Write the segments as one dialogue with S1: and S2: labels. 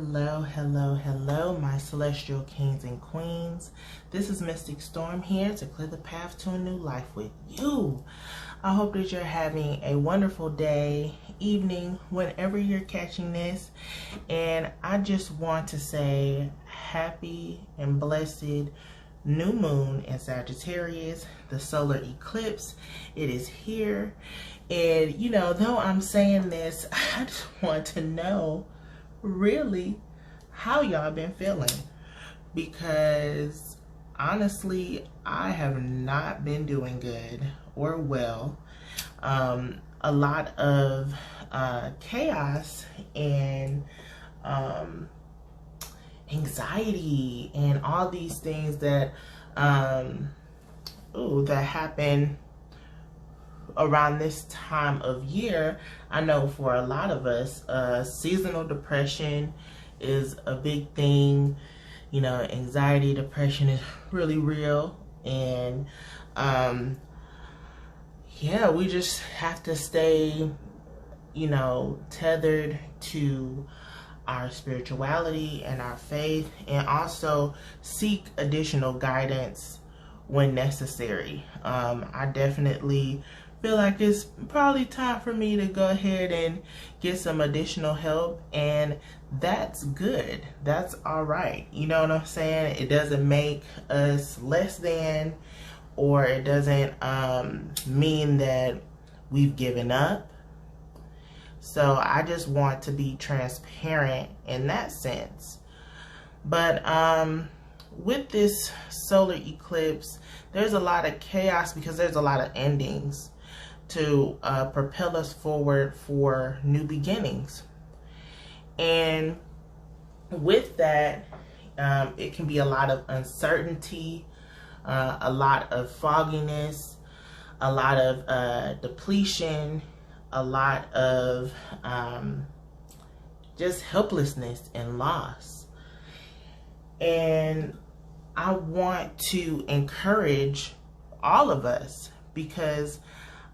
S1: Hello, hello, hello, my celestial kings and queens. This is Mystic Storm here to clear the path to a new life with you. I hope that you're having a wonderful day, evening, whenever you're catching this. And I just want to say happy and blessed new moon in Sagittarius, the solar eclipse. It is here. And, you know, though I'm saying this, I just want to know really how y'all been feeling, because honestly I have not been doing good or well. A lot of chaos and anxiety and all these things that that happen around this time of year. I know for a lot of us, seasonal depression is a big thing. You know, anxiety, depression is really real. And yeah, we just have to stay, you know, tethered to our spirituality and our faith, and also seek additional guidance when necessary. I definitely feel like it's probably time for me to go ahead and get some additional help, and that's good. That's all right. You know what I'm saying? It doesn't make us less than, or it doesn't mean that we've given up. So I just want to be transparent in that sense. But with this solar eclipse, there's a lot of chaos because there's a lot of endings to propel us forward for new beginnings. And with that, it can be a lot of uncertainty, a lot of fogginess, a lot of depletion, a lot of just helplessness and loss. And I want to encourage all of us, because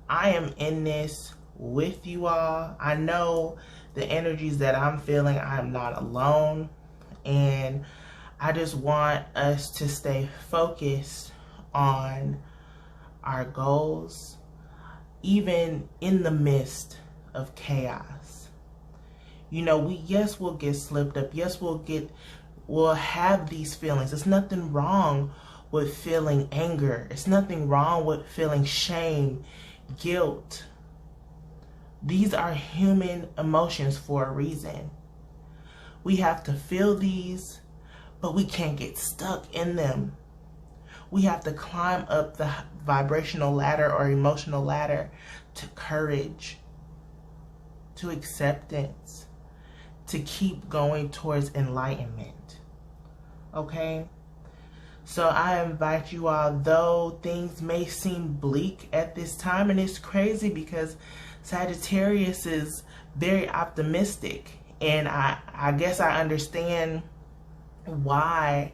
S1: I am in this with you all. I know the energies that I'm feeling. I am not alone. And I just want us to stay focused on our goals, even in the midst of chaos. You know, we'll get slipped up. Yes, we'll have these feelings. There's nothing wrong with feeling anger. It's nothing wrong with feeling shame, guilt. These are human emotions for a reason. We have to feel these, but we can't get stuck in them. We have to climb up the vibrational ladder or emotional ladder to courage, to acceptance, to keep going towards enlightenment. Okay? So I invite you all, though things may seem bleak at this time, and it's crazy because Sagittarius is very optimistic, and I guess I understand why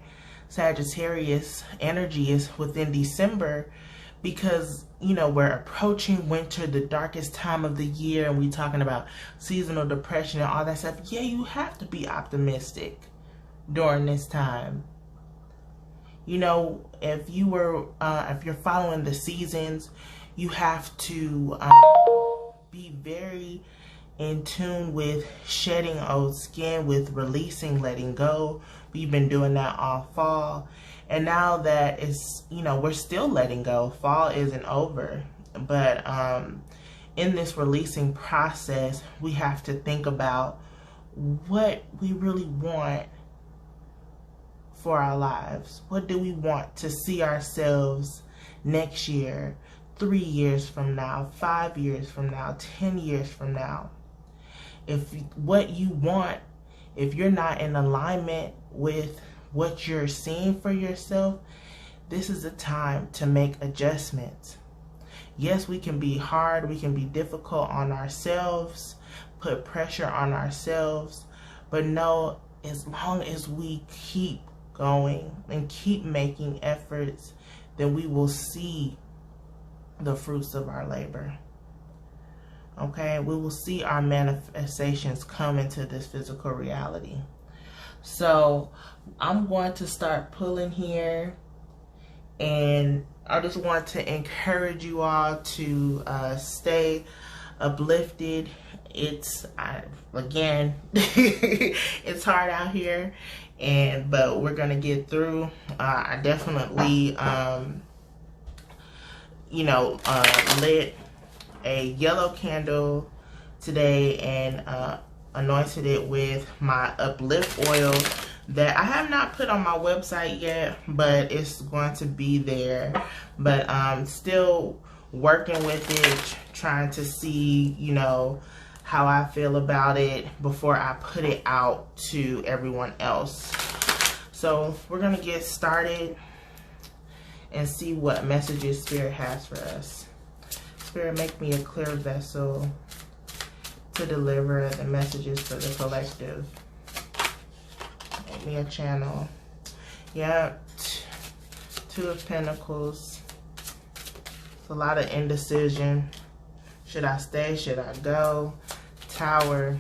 S1: Sagittarius energy is within December, because, you know, we're approaching winter, the darkest time of the year, and we're talking about seasonal depression and all that stuff. Yeah, you have to be optimistic during this time. You know, if you're following the seasons, you have to be very in tune with shedding old skin, with releasing, letting go. We've been doing that all fall. And now that it's, you know, we're still letting go. Fall isn't over. But in this releasing process, we have to think about what we really want for our lives. What do we want to see ourselves next year, 3 years from now, 5 years from now, 10 years from now? If what you want, if you're not in alignment with what you're seeing for yourself, this is a time to make adjustments. Yes, we can be hard, we can be difficult on ourselves, put pressure on ourselves, but no, as long as we keep going and keep making efforts, then we will see the fruits of our labor. Okay, we will see our manifestations come into this physical reality. So I'm going to start pulling here, and I just want to encourage you all to stay uplifted. It's again it's hard out here, but we're gonna get through. I definitely lit a yellow candle today and anointed it with my uplift oil that I have not put on my website yet, but it's going to be there. But I'm still working with it, trying to see, how I feel about it before I put it out to everyone else. So we're gonna get started and see what messages Spirit has for us. Spirit, make me a clear vessel to deliver the messages for the collective. Make me a channel. Yeah, Two of Pentacles. It's a lot of indecision. Should I stay? Should I go? Tower.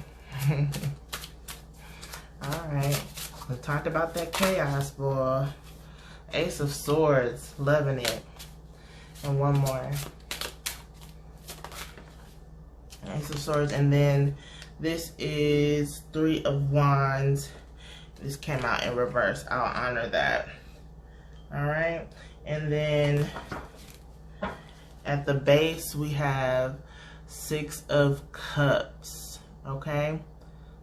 S1: Alright. We talked about that chaos, boy. Ace of Swords. Loving it. And one more. Ace of Swords. And then this is Three of Wands. This came out in reverse. I'll honor that. Alright. And then at the base we have Six of Cups. Okay.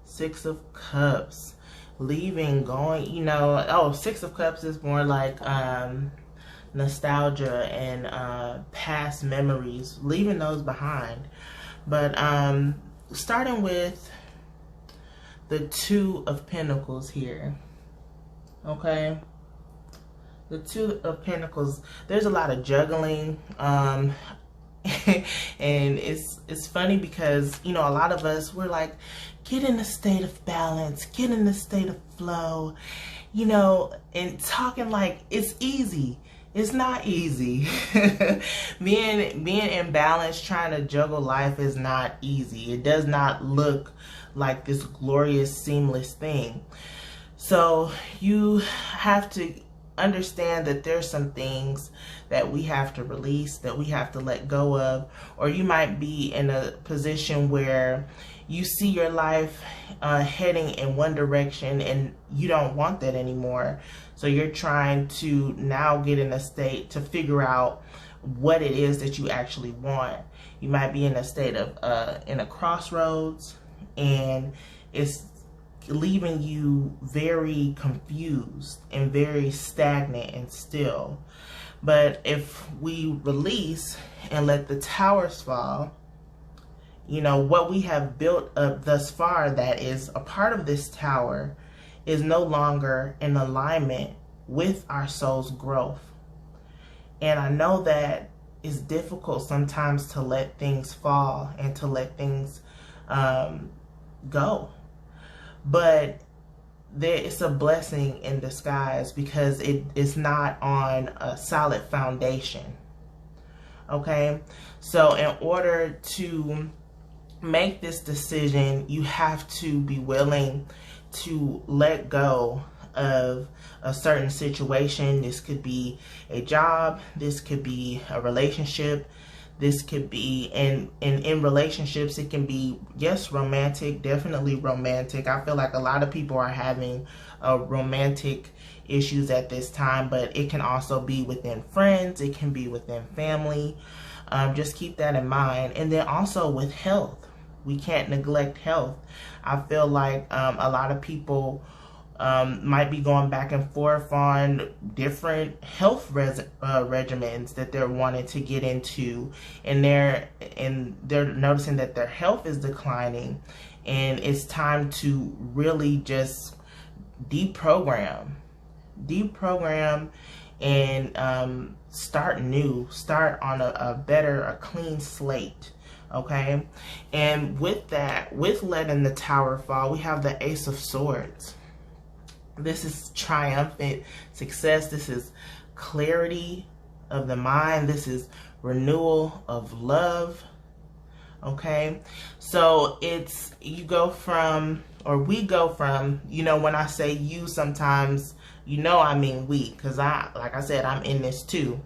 S1: Six of Cups. Leaving, going, Six of Cups is more like nostalgia and past memories, leaving those behind. But starting with the Two of Pentacles here. Okay. The Two of Pentacles, there's a lot of juggling, and it's funny because, a lot of us, we're like, get in a state of balance, get in a state of flow, and talking like it's easy. It's not easy. being in balance, trying to juggle life is not easy. It does not look like this glorious, seamless thing. So you have to understand that there's some things that we have to release, that we have to let go of, or you might be in a position where you see your life heading in one direction and you don't want that anymore. So you're trying to now get in a state to figure out what it is that you actually want. You might be in a state of in a crossroads, and it's leaving you very confused and very stagnant and still. But if we release and let the towers fall, what we have built up thus far that is a part of this tower is no longer in alignment with our soul's growth. And I know that it's difficult sometimes to let things fall and to let things go. But it's a blessing in disguise because it's not on a solid foundation. Okay? So in order to make this decision, you have to be willing to let go of a certain situation. This could be a job, this could be a relationship, this could be in relationships, it can be, yes, romantic, definitely romantic. I feel like a lot of people are having romantic issues at this time, but it can also be within friends, it can be within family. Just keep that in mind. And then also with health, we can't neglect health. I feel like a lot of people might be going back and forth on different health regimens that they're wanting to get into, and they're noticing that their health is declining, and it's time to really just deprogram and start new, start on a better, a clean slate. Okay, and with that, with letting the tower fall, we have the Ace of Swords. This is triumphant success. This is clarity of the mind. This is renewal of love. Okay, so you go from or we go from, you know, when I say you, sometimes, you know, I mean we, because like I said, I'm in this too.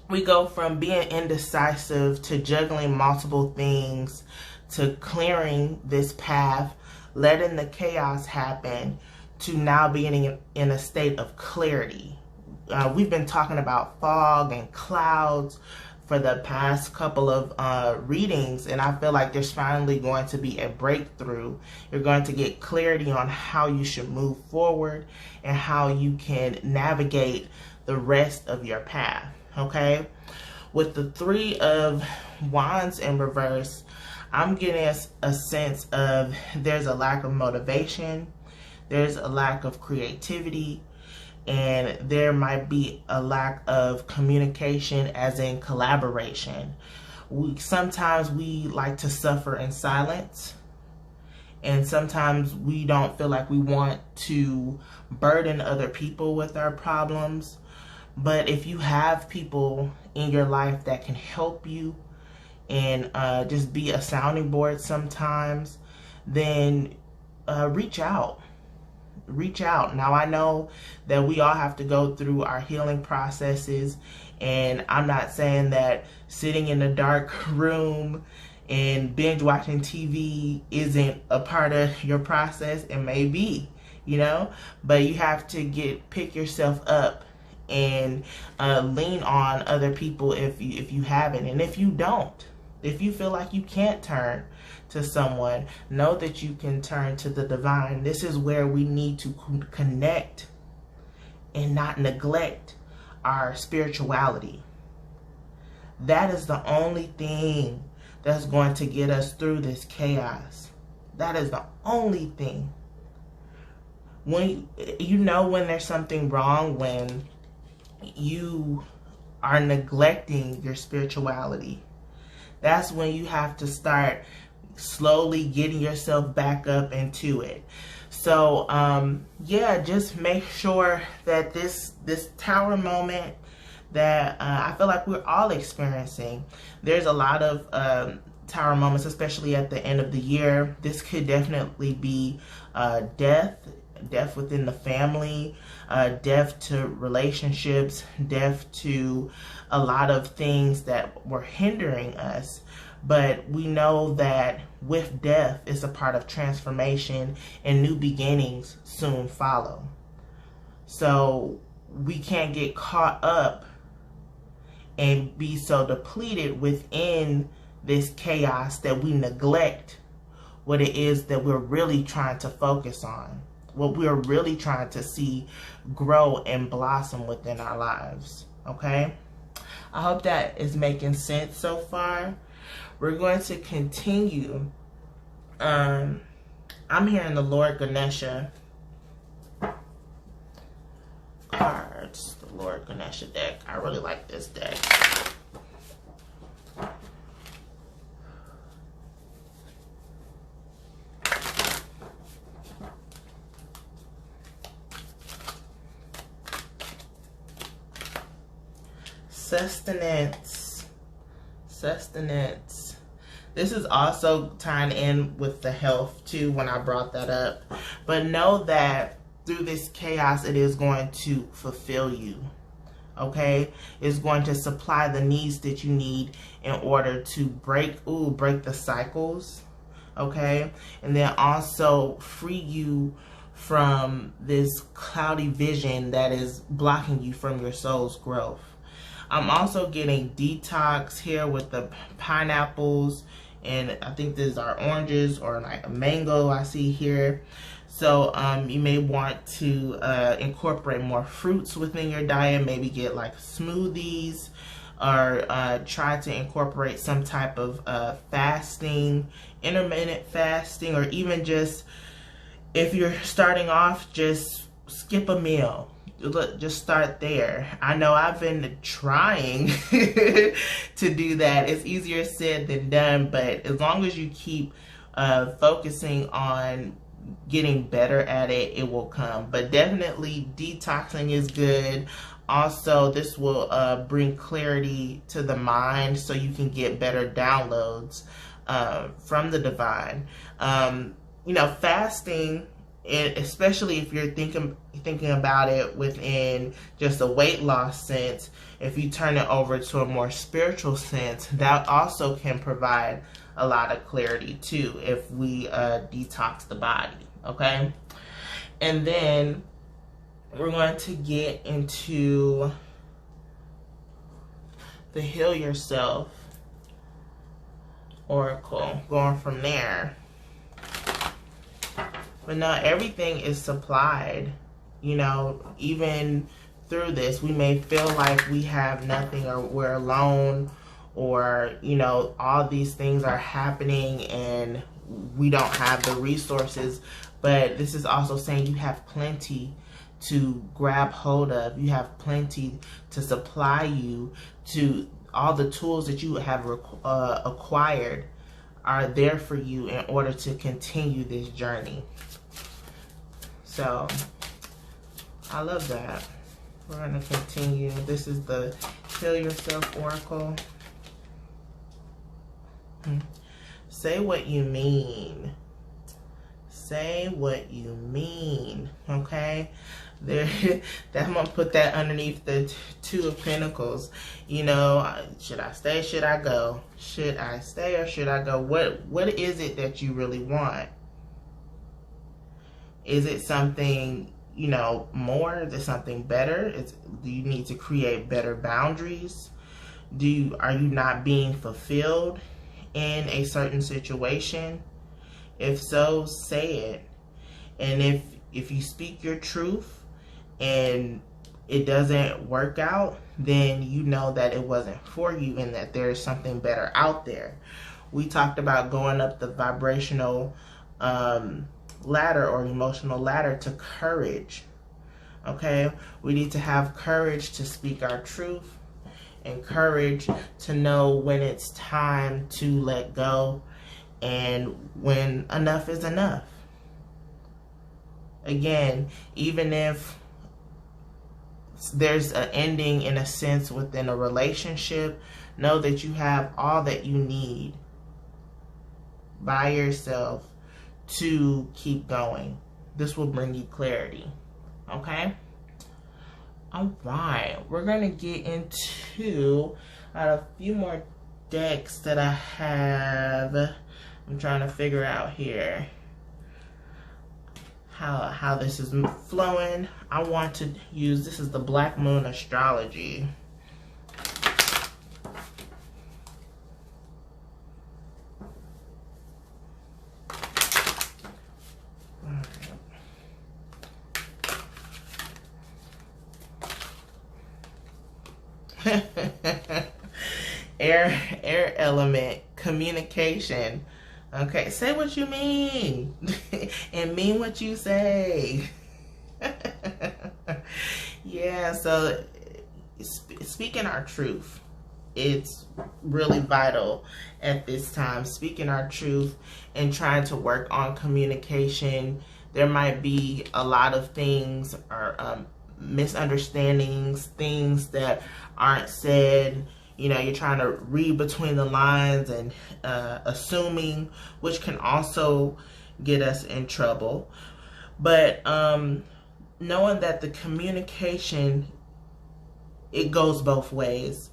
S1: We go from being indecisive to juggling multiple things to clearing this path, letting the chaos happen, to now being in a state of clarity. We've been talking about fog and clouds for the past couple of readings, and I feel like there's finally going to be a breakthrough. You're going to get clarity on how you should move forward and how you can navigate the rest of your path. Okay, with the Three of Wands in reverse, I'm getting a sense of there's a lack of motivation, there's a lack of creativity, and there might be a lack of communication, as in collaboration. Sometimes we like to suffer in silence, and sometimes we don't feel like we want to burden other people with our problems. But if you have people in your life that can help you and just be a sounding board sometimes, then reach out. Reach out. Now, I know that we all have to go through our healing processes, and I'm not saying that sitting in a dark room and binge watching TV isn't a part of your process. It may be, you know, but you have to pick yourself up and lean on other people if you haven't. And if you don't, if you feel like you can't turn to someone, know that you can turn to the divine. This is where we need to connect and not neglect our spirituality. That is the only thing that's going to get us through this chaos. That is the only thing. When you know when there's something wrong, when you are neglecting your spirituality, that's when you have to start slowly getting yourself back up into it. So yeah, just make sure that this Tower moment that I feel like we're all experiencing, there's a lot of Tower moments, especially at the end of the year. This could definitely be death within the family, death to relationships, death to a lot of things that were hindering us. But we know that with death, it's a part of transformation, and new beginnings soon follow. So we can't get caught up and be so depleted within this chaos that we neglect what it is that we're really trying to focus on, what we're really trying to see grow and blossom within our lives. Okay? I hope that is making sense so far. We're going to continue. I'm hearing the Lord Ganesha cards. The Lord Ganesha deck. I really like this deck. Sustenance. This is also tying in with the health too when I brought that up. But know that through this chaos, it is going to fulfill you. Okay? It's going to supply the needs that you need in order to break the cycles. Okay? And then also free you from this cloudy vision that is blocking you from your soul's growth. I'm also getting detox here with the pineapples, and I think these are oranges or like a mango I see here. So you may want to incorporate more fruits within your diet, maybe get like smoothies, or try to incorporate some type of fasting, intermittent fasting, or even just, if you're starting off, just skip a meal. Just start there. I know I've been trying to do that. It's easier said than done, but as long as you keep focusing on getting better at it, it will come. But definitely detoxing is good. Also, this will bring clarity to the mind so you can get better downloads from the divine. you know, fasting, especially if you're thinking about it within just a weight loss sense, if you turn it over to a more spiritual sense, that also can provide a lot of clarity too if we detox the body. Okay, and then we're going to get into the Heal Yourself Oracle, going from there. But no, everything is supplied. You know, even through this, we may feel like we have nothing, or we're alone, or, you know, all these things are happening and we don't have the resources. But this is also saying you have plenty to grab hold of. You have plenty to supply you. To all the tools that you have acquired are there for you in order to continue this journey. So I love that. We're going to continue. This is the Heal Yourself Oracle. Say what you mean. Say what you mean. Okay? There, I'm gonna put that underneath the Two of Pentacles. You know, should I stay? Should I go? Should I stay or should I go? What is it that you really want? Is it something, you know, more? Is it something better? Do you need to create better boundaries? Are you not being fulfilled in a certain situation? If so, say it. And if you speak your truth and it doesn't work out, then you know that it wasn't for you and that there's something better out there. We talked about going up the vibrational ladder or emotional ladder to courage. Okay, we need to have courage to speak our truth and courage to know when it's time to let go and when enough is enough. Again, even if there's an ending in a sense within a relationship, know that you have all that you need by yourself to keep going. This will bring you clarity. Okay? All right. We're going to get into a few more decks that I have. I'm trying to figure out here how this is flowing. I want to use, this is the Black Moon Astrology. Air element, communication. Okay, say what you mean and mean what you say. Yeah, so speaking our truth, it's really vital at this time. Speaking our truth and trying to work on communication. There might be a lot of things or misunderstandings, things that aren't said. You know, you're trying to read between the lines and assuming, which can also get us in trouble. But knowing that the communication, it goes both ways.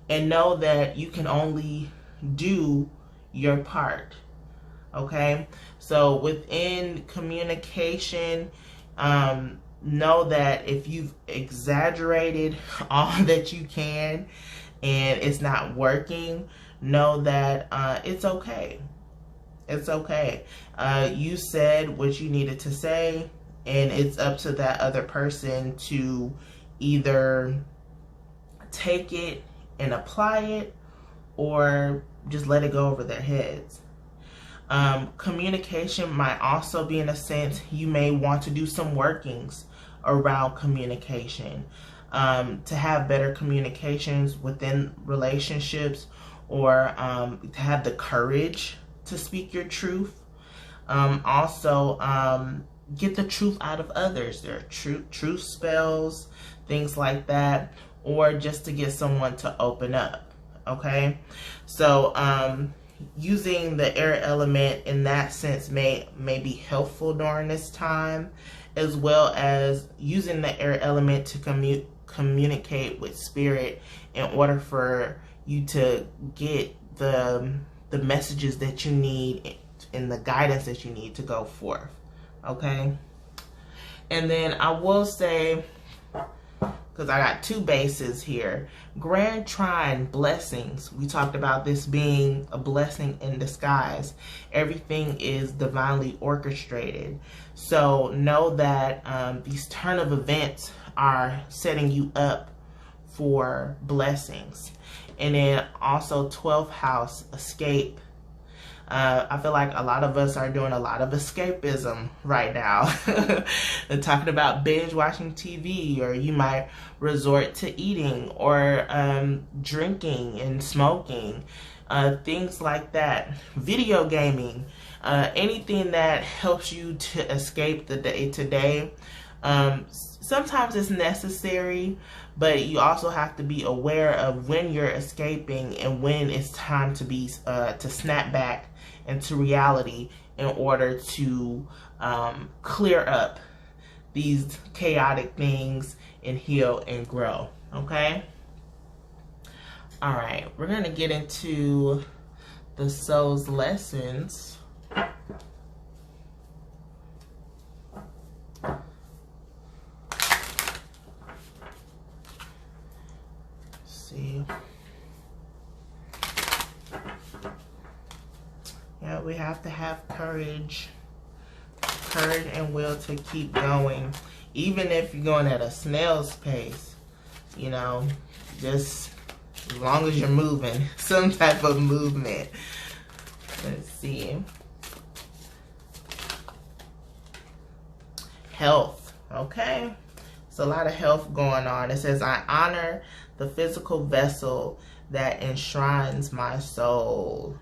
S1: And know that you can only do your part. Okay? So within communication, know that if you've exaggerated all that you can, and it's not working, know that it's okay. It's okay. You said what you needed to say, and it's up to that other person to either take it and apply it or just let it go over their heads. Communication might also be, in a sense, you may want to do some workings around communication. To have better communications within relationships, or to have the courage to speak your truth. Also, get the truth out of others. There are truth spells, things like that, or just to get someone to open up. Okay, so using the air element in that sense may be helpful during this time, as well as using the air element to communicate with spirit in order for you to get the messages that you need and the guidance that you need to go forth. Okay. And then I will say, because I got two bases here, grand trine blessings. We talked about this being a blessing in disguise. Everything is divinely orchestrated. So know that these turn of events are setting you up for blessings. And then also 12th house, escape. I feel like a lot of us are doing a lot of escapism right now. They're talking about binge watching TV, or you might resort to eating or drinking and smoking, things like that. Video gaming, anything that helps you to escape the day-to-day. Sometimes it's necessary, but you also have to be aware of when you're escaping and when it's time to be to snap back into reality in order to clear up these chaotic things and heal and grow. Okay. All right, we're gonna get into the soul's lessons. See. Yeah, we have to have courage and will to keep going, even if you're going at a snail's pace. You know, just as long as you're moving, some type of movement. Let's see. Health. Okay, it's a lot of health going on. It says, I honor the physical vessel that enshrines my soul.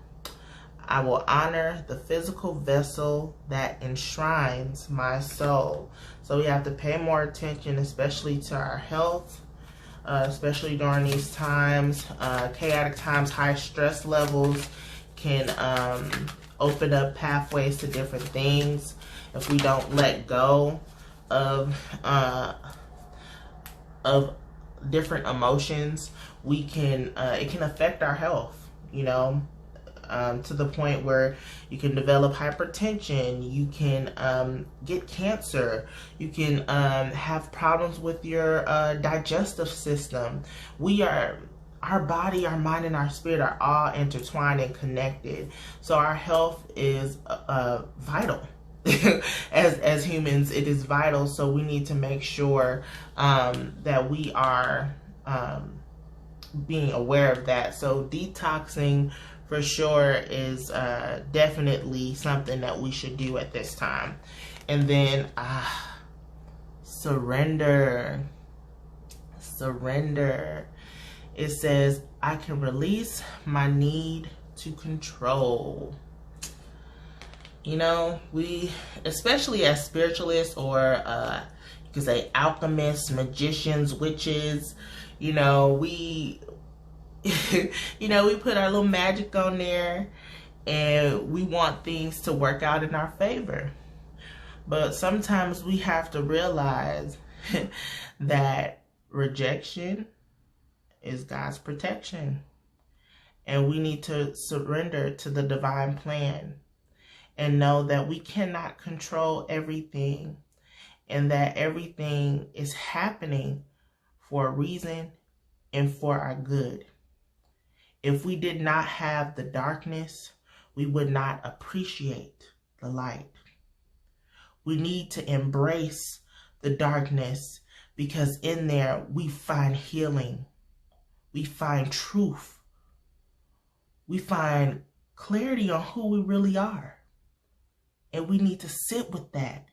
S1: I will honor the physical vessel that enshrines my soul. So we have to pay more attention, especially to our health, especially during these times, chaotic times. High stress levels can open up pathways to different things. If we don't let go of different emotions, we can it can affect our health, you know, to the point where you can develop hypertension, you can get cancer, you can have problems with your digestive system. Our body, our mind, and our spirit are all intertwined and connected. So our health is vital. as humans, it is vital. So we need to make sure that we are being aware of that. So detoxing for sure is definitely something that we should do at this time. And then surrender. It says, I can release my need to control. You know, we, especially as spiritualists, or you could say alchemists, magicians, witches, you know, we you know, we put our little magic on there and we want things to work out in our favor. But sometimes we have to realize that rejection is God's protection. And we need to surrender to the divine plan and know that we cannot control everything, and that everything is happening for a reason and for our good. If we did not have the darkness, we would not appreciate the light. We need to embrace the darkness, because in there we find healing. We find truth. We find clarity on who we really are. And we need to sit with that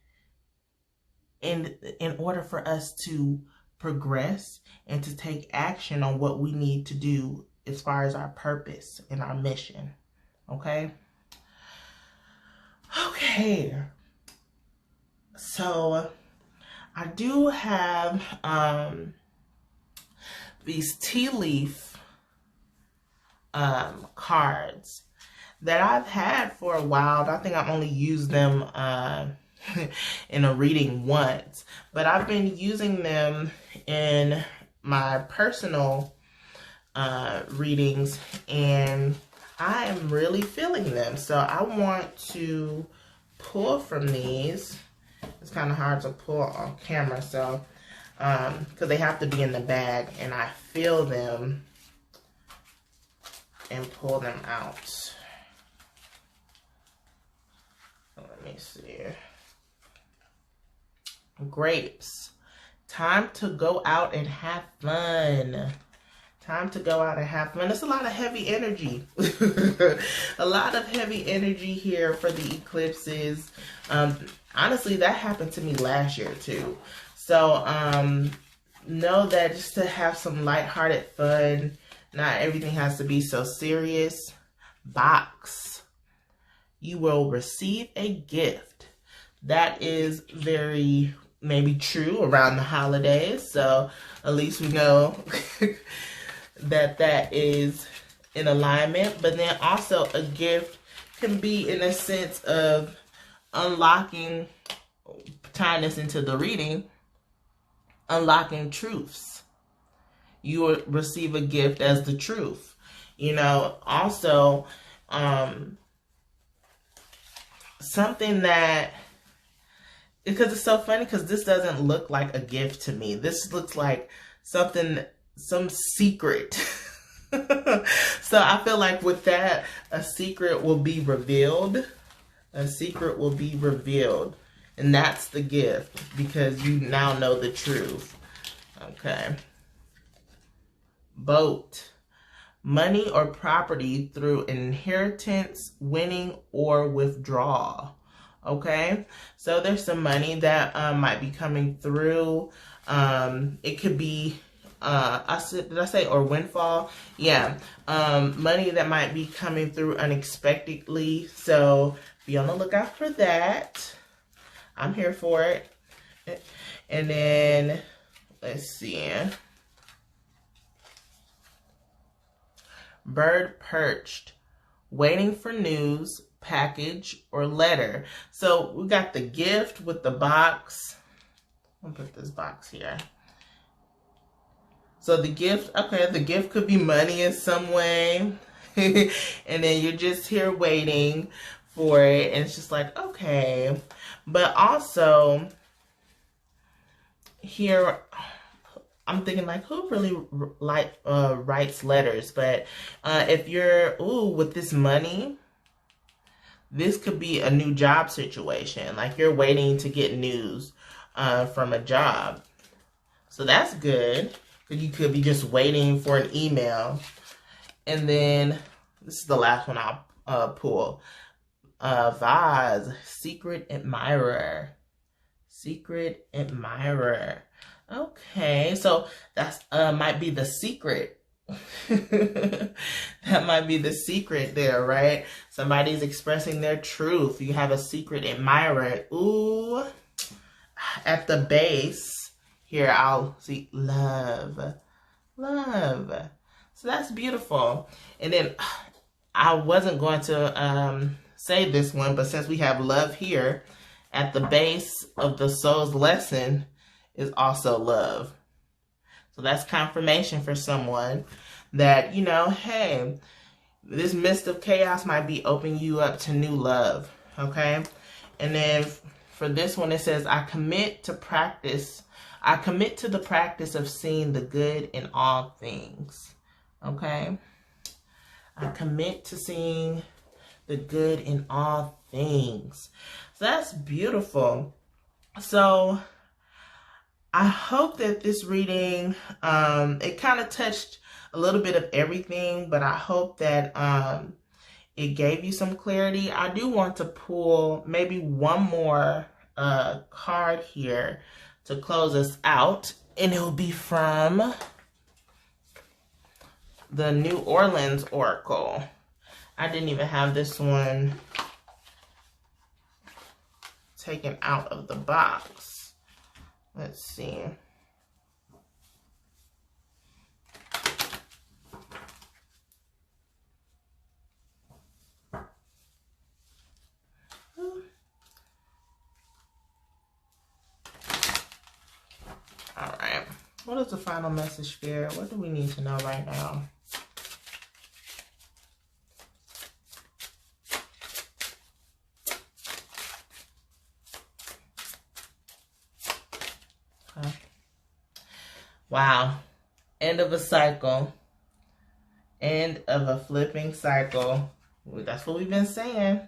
S1: in order for us to progress and to take action on what we need to do as far as our purpose and our mission. Okay? Okay. So I do have these tea leaf cards that I've had for a while. I think I've only used them in a reading once, but I've been using them in my personal readings, and I am really feeling them. So I want to pull from these. It's kind of hard to pull on camera, so because they have to be in the bag, and I feel them and pull them out. So let me see. Grapes. Time to go out and have fun. Time to go out and have fun. It's a lot of heavy energy. A lot of heavy energy here for the eclipses. Honestly, that happened to me last year too. So know that just to have some lighthearted fun. Not everything has to be so serious. Box. You will receive a gift. That is very maybe true around the holidays. So at least we know that that is in alignment. But then also a gift can be in a sense of unlocking, tying this into the reading, unlocking truths. You will receive a gift as the truth. You know, also something that, because it's so funny, because this doesn't look like a gift to me. This looks like something, some secret. So I feel like with that, a secret will be revealed. A secret will be revealed. And that's the gift, because you now know the truth. Okay. Boat. Money or property through inheritance, winning, or withdrawal. Okay, so there's some money that might be coming through. It could be, did I say, or windfall? Yeah, money that might be coming through unexpectedly. So be on the lookout for that. I'm here for it. And then, let's see. Bird perched, waiting for news, package, or letter. So we got the gift with the box. I'll put this box here. So the gift, okay, the gift could be money in some way. And then you're just here waiting for it. And it's just like, okay. But also, here, I'm thinking like, who really writes letters? But if you're, with this money, this could be a new job situation. Like you're waiting to get news from a job. So that's good. You could be just waiting for an email. And then, this is the last one I'll pull. Vase, secret admirer. Secret admirer. Okay, so that's might be the secret. That might be the secret there, right? Somebody's expressing their truth. You have a secret admirer. Ooh, at the base here, I'll see love. Love. So that's beautiful. And then I wasn't going to say this one, but since we have love here, at the base of the soul's lesson is also love. So that's confirmation for someone that, you know, hey, this midst of chaos might be opening you up to new love, okay? And then for this one, it says, I commit to the practice of seeing the good in all things, okay? I commit to seeing the good in all things. So that's beautiful. So I hope that this reading, it kind of touched a little bit of everything, but I hope that it gave you some clarity. I do want to pull maybe one more card here to close us out, and it will be from the New Orleans Oracle. I didn't even have this one taken out of the box. Let's see. What is the final message, Spirit? What do we need to know right now? Okay. Wow. End of a cycle. End of a flipping cycle. That's what we've been saying.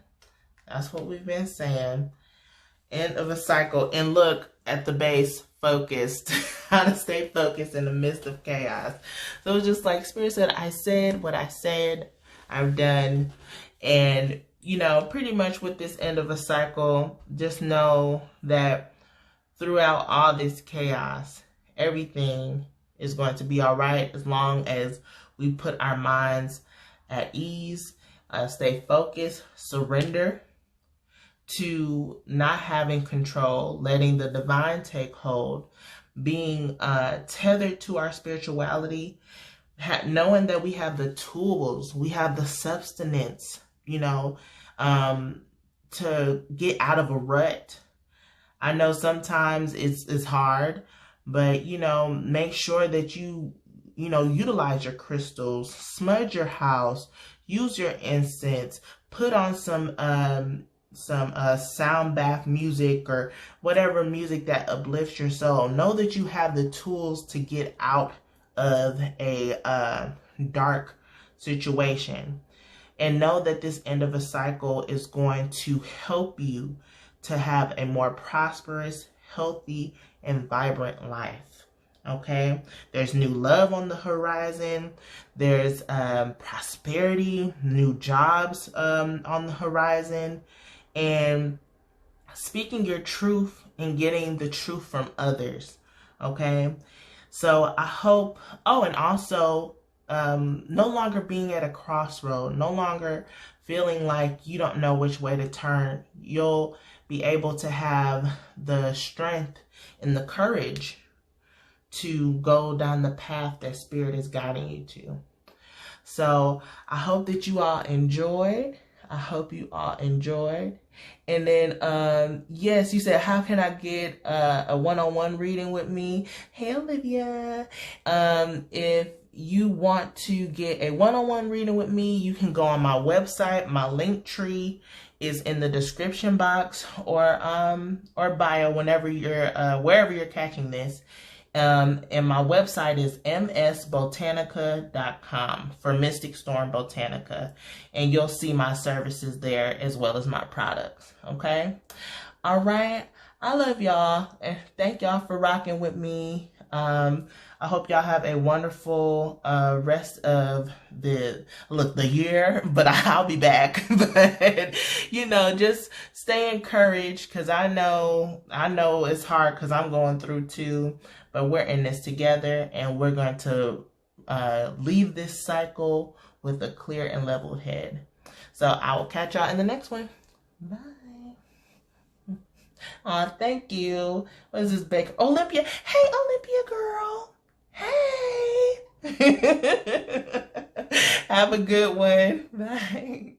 S1: That's what we've been saying. End of a cycle. And look at the base, focused. How to stay focused in the midst of chaos. So it's just like Spirit said, I said what I said. I'm done. And, you know, pretty much with this end of a cycle, just know that throughout all this chaos, everything is going to be all right as long as we put our minds at ease, stay focused, surrender to not having control, letting the divine take hold, being tethered to our spirituality, knowing that we have the tools, we have the substance, you know, to get out of a rut. I know sometimes it's hard, but, you know, make sure that you utilize your crystals, smudge your house, use your incense, put on some sound bath music or whatever music that uplifts your soul. Know that you have the tools to get out of a dark situation. And know that this end of a cycle is going to help you to have a more prosperous, healthy, and vibrant life. Okay? There's new love on the horizon. There's prosperity, new jobs on the horizon. And speaking your truth and getting the truth from others. Okay? So I hope, and also no longer being at a crossroad, no longer feeling like you don't know which way to turn. You'll be able to have the strength and the courage to go down the path that Spirit is guiding you to. So I hope that you all enjoyed. I hope you all enjoyed. And then, yes, you said, how can I get a one-on-one reading with me? Hey, Olivia. If you want to get a one-on-one reading with me, you can go on my website. My link tree is in the description box or bio whenever you're wherever you're catching this. And my website is msbotanica.com for Mystic Storm Botanica. And you'll see my services there as well as my products. Okay? All right. I love y'all. And thank y'all for rocking with me. I hope y'all have a wonderful rest of the year. But I'll be back. But, you know, just stay encouraged because I know it's hard because I'm going through too. But we're in this together, and we're going to leave this cycle with a clear and level head. So I will catch y'all in the next one. Bye. Aw, thank you. What is this, Baker? Olympia. Hey, Olympia girl. Hey. Have a good one. Bye.